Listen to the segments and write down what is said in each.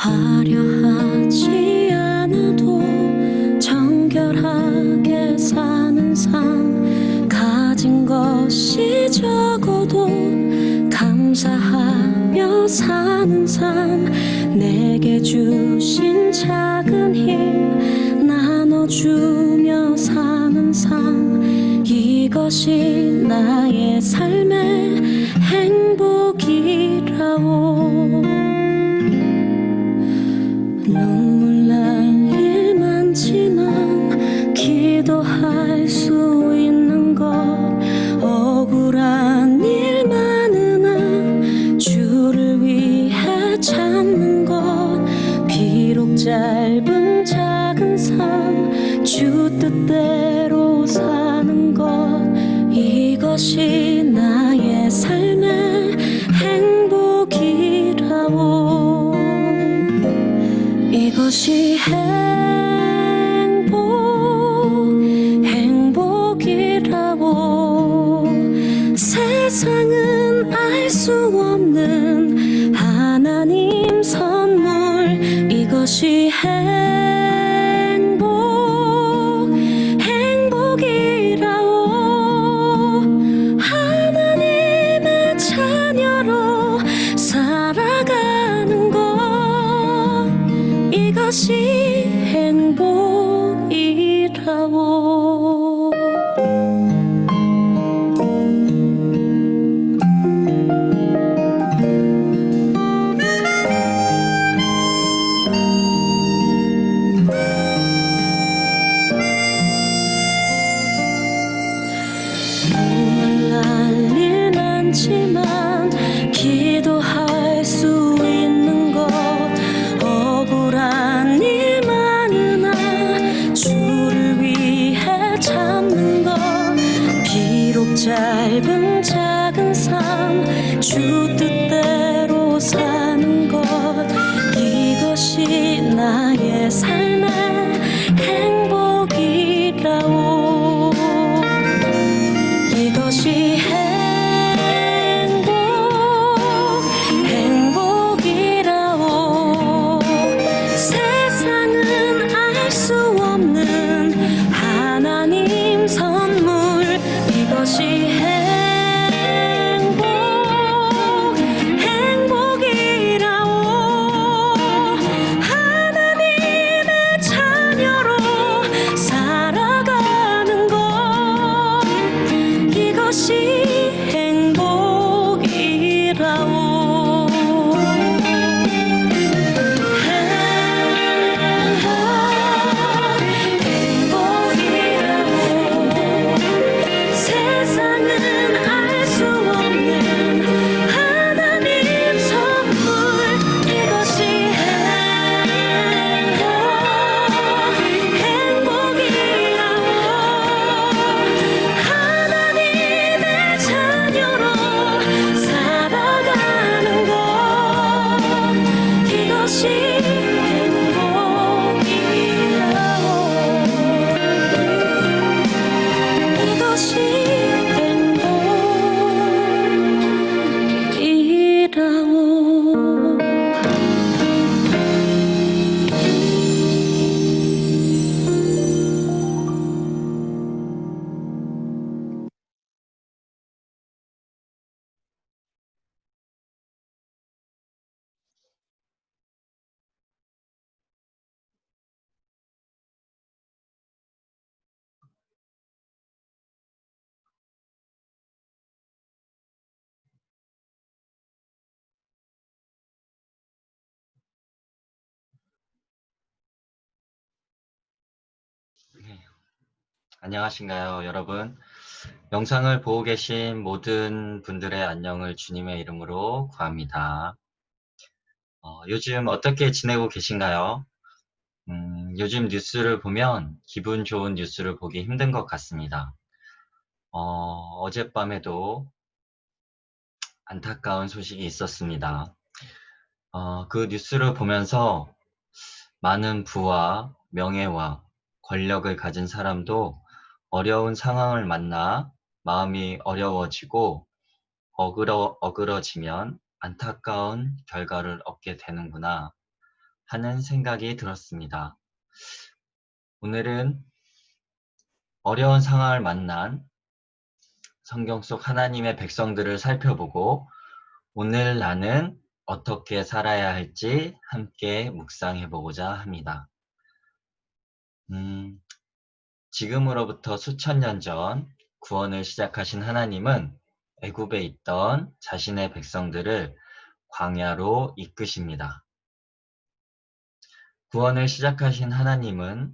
화려하지 않아도 정결하게 사는 삶, 가진 것이 적어도 감사하며 사는 삶, 내게 주신 작은 힘 나눠주며 사는 삶, 이것이 나의 삶의 행복이라오. 눈물 날 일 많지만 기도할 수 있는 것, 억울한 일 많으나 주를 위해 참는 것, 비록 짧은 작은 삶 주 뜻대로 사는 것, 이것이 나의 삶의 행복이라오. 이것이 행복이라고. 세상은 알 수 없는 하나님 선물, 이것이 행복이라고. 하나님의 자녀로 살아가는 것, 이것이 행복이라고. 눈물 날 일 많지만 기도할 수 있는 것, 억울한 일 많으나 주를 위해 참는 것, 비록 짧은 작은 삶 주 뜻대로 사는 것, 이것이 나의 삶의 행복이라오. 이것이 행복이라오. 세상은 알 수 없는 하나님 선물, 이것이 행복이라오. 하나님의 자녀로 살아가는 것, 이것이 행복이라오. 행복이라오. 세상은 알 수 없는 하나님 선물, 이것이 행복이라오. 하나님의 자녀로 살아가는 것, 이것이 행복이라오. 이것이 네, 안녕하신가요, 여러분? 영상을 보고 계신 모든 분들의 안녕을 주님의 이름으로 구합니다. 요즘 어떻게 지내고 계신가요? 요즘 뉴스를 보면 기분 좋은 뉴스를 보기 힘든 것 같습니다. 어젯밤에도 안타까운 소식이 있었습니다. 그 뉴스를 보면서 많은 부와 명예와 권력을 가진 사람도 어려운 상황을 만나 마음이 어려워지고 어그러지면 안타까운 결과를 얻게 되는구나. 하는 생각이 들었습니다. 오늘은 어려운 상황을 만난 성경 속 하나님의 백성들을 살펴보고 오늘 나는 어떻게 살아야 할지 함께 묵상해 보고자 합니다. 지금으로부터 수천 년 전 구원을 시작하신 하나님은 애굽에 있던 자신의 백성들을 광야로 이끄십니다. 구원을 시작하신 하나님은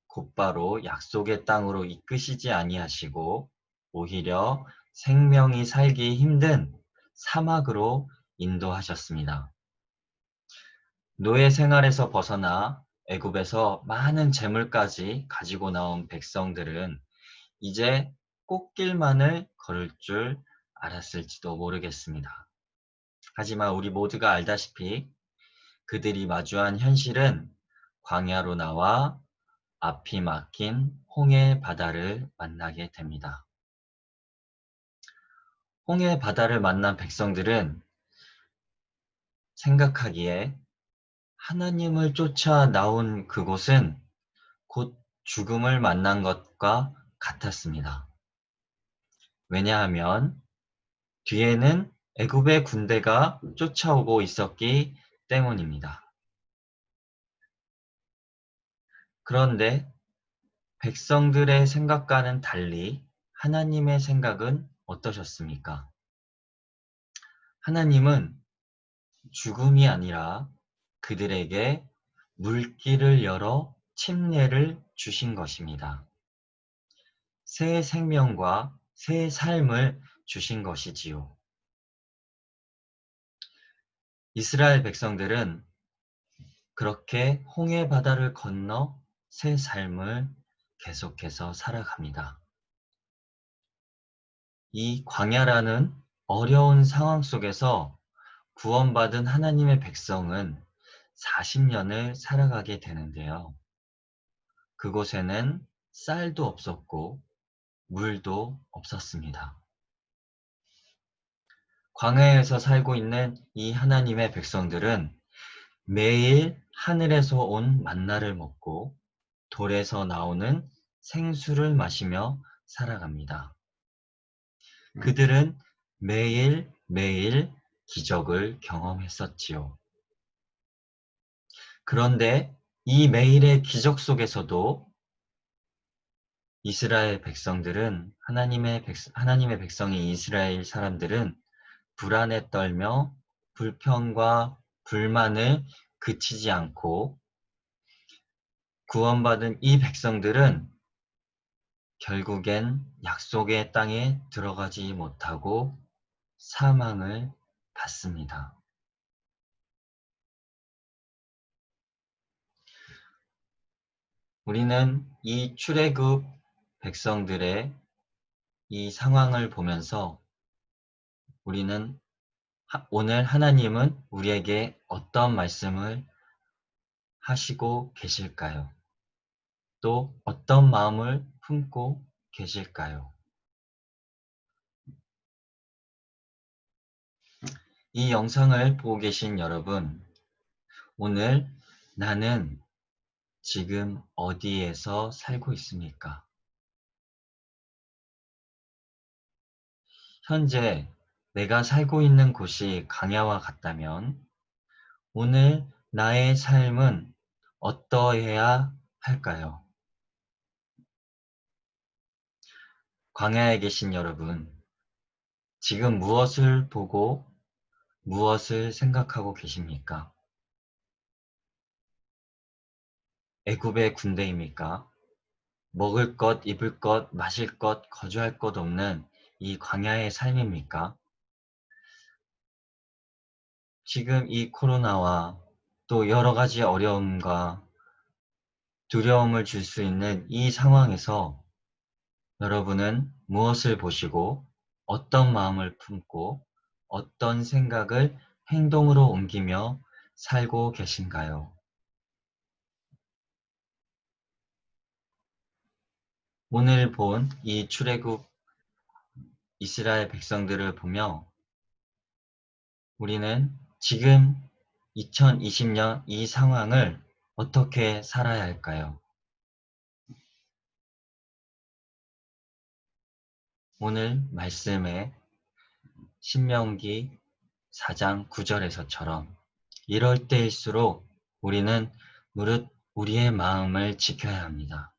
곧바로 약속의 땅으로 이끄시지 아니하시고 오히려 생명이 살기 힘든 사막으로 인도하셨습니다. 노예 생활에서 벗어나 애굽에서 많은 재물까지 가지고 나온 백성들은 이제 꽃길만을 걸을 줄 알았을지도 모르겠습니다. 하지만 우리 모두가 알다시피 그들이 마주한 현실은 광야로 나와 앞이 막힌 홍해 바다를 만나게 됩니다. 홍해 바다를 만난 백성들은 생각하기에 하나님을 쫓아 나온 그곳은 곧 죽음을 만난 것과 같았습니다. 왜냐하면 뒤에는 애굽의 군대가 쫓아오고 있었기 때문입니다. 그런데 백성들의 생각과는 달리 하나님의 생각은 어떠셨습니까? 하나님은 죽음이 아니라 그들에게 물길을 열어 침례를 주신 것입니다. 새 생명과 새 삶을 주신 것이지요. 이스라엘 백성들은 그렇게 홍해 바다를 건너 새 삶을 계속해서 살아갑니다. 이 광야라는 어려운 상황 속에서 구원받은 하나님의 백성은 40년을 살아가게 되는데요. 그곳에는 쌀도 없었고 물도 없었습니다. 광야에서 살고 있는 이 하나님의 백성들은 매일 하늘에서 온 만나를 먹고 돌에서 나오는 생수를 마시며 살아갑니다. 그들은 매일매일 기적을 경험했었지요. 그런데 이 매일의 기적 속에서도 이스라엘 백성들은 하나님의 백성이 이스라엘 사람들은 불안에 떨며 불평과 불만을 그치지 않고 구원받은 이 백성들은 결국엔 약속의 땅에 들어가지 못하고 사망을 받습니다. 우리는 이 출애굽 백성들의 이 상황을 보면서 우리는 오늘 하나님은 우리에게 어떤 말씀을 하시고 계실까요? 또 어떤 마음을 품고 계실까요? 이 영상을 보고 계신 여러분, 오늘 나는 지금 어디에서 살고 있습니까? 현재 내가 살고 있는 곳이 광야와 같다면 오늘 나의 삶은 어떠해야 할까요? 광야에 계신 여러분, 지금 무엇을 보고 무엇을 생각하고 계십니까? 애굽의 군대입니까? 먹을 것, 입을 것, 마실 것, 거주할 것 없는 이 광야의 삶입니까? 지금 이 코로나와 또 여러 가지 어려움과 두려움을 줄 수 있는 이 상황에서 여러분은 무엇을 보시고 어떤 마음을 품고 어떤 생각을 행동으로 옮기며 살고 계신가요? 오늘 본 이 출애굽 이스라엘 백성들을 보며 우리는 지금 2020년 이 상황을 어떻게 살아야 할까요? 오늘 말씀에 신명기 4장 9절에서처럼 이럴 때일수록 우리는 무릇 우리의 마음을 지켜야 합니다.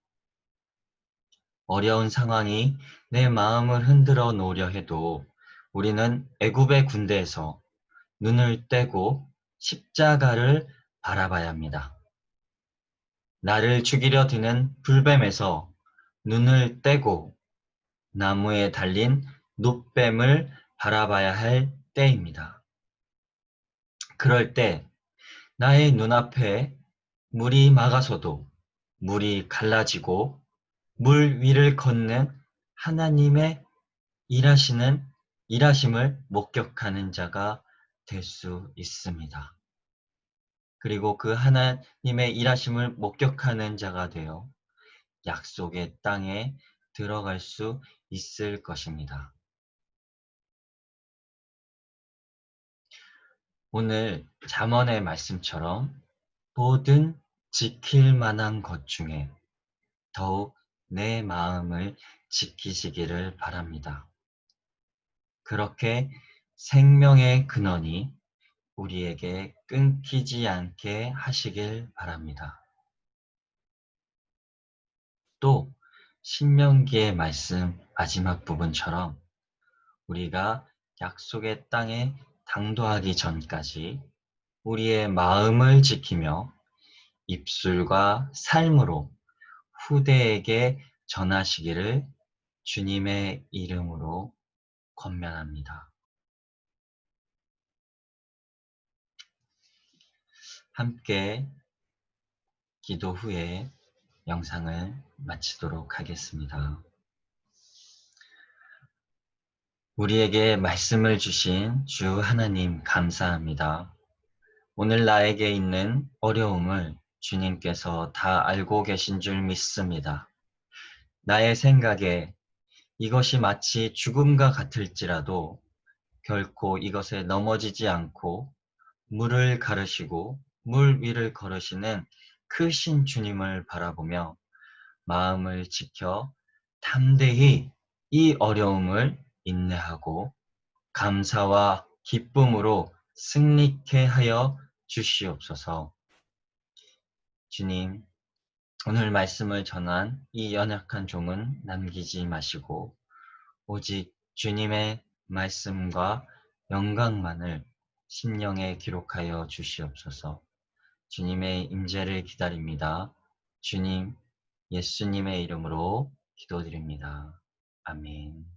어려운 상황이 내 마음을 흔들어 놓으려 해도 우리는 애굽의 군대에서 눈을 떼고 십자가를 바라봐야 합니다. 나를 죽이려 드는 불뱀에서 눈을 떼고 나무에 달린 놋뱀을 바라봐야 할 때입니다. 그럴 때 나의 눈앞에 물이 막아서도 물이 갈라지고 물 위를 걷는 하나님의 일하심을 목격하는 자가 될 수 있습니다. 그리고 그 하나님의 일하심을 목격하는 자가 되어 약속의 땅에 들어갈 수 있을 것입니다. 오늘 잠언의 말씀처럼 모든 지킬 만한 것 중에 더욱 내 마음을 지키시기를 바랍니다. 그렇게 생명의 근원이 우리에게 끊기지 않게 하시길 바랍니다. 또 신명기의 말씀 마지막 부분처럼 우리가 약속의 땅에 당도하기 전까지 우리의 마음을 지키며 입술과 삶으로 후대에게 전하시기를 주님의 이름으로 권면합니다. 함께 기도 후에 영상을 마치도록 하겠습니다. 우리에게 말씀을 주신 주 하나님 감사합니다. 오늘 나에게 있는 어려움을 주님께서 다 알고 계신 줄 믿습니다. 나의 생각에 이것이 마치 죽음과 같을지라도 결코 이것에 넘어지지 않고 물을 가르시고 물 위를 걸으시는 크신 주님을 바라보며 마음을 지켜 담대히 이 어려움을 인내하고 감사와 기쁨으로 승리케 하여 주시옵소서. 주님, 오늘 말씀을 전한 이 연약한 종은 남기지 마시고 오직 주님의 말씀과 영광만을 심령에 기록하여 주시옵소서. 주님의 임재를 기다립니다. 주님, 예수님의 이름으로 기도드립니다. 아멘.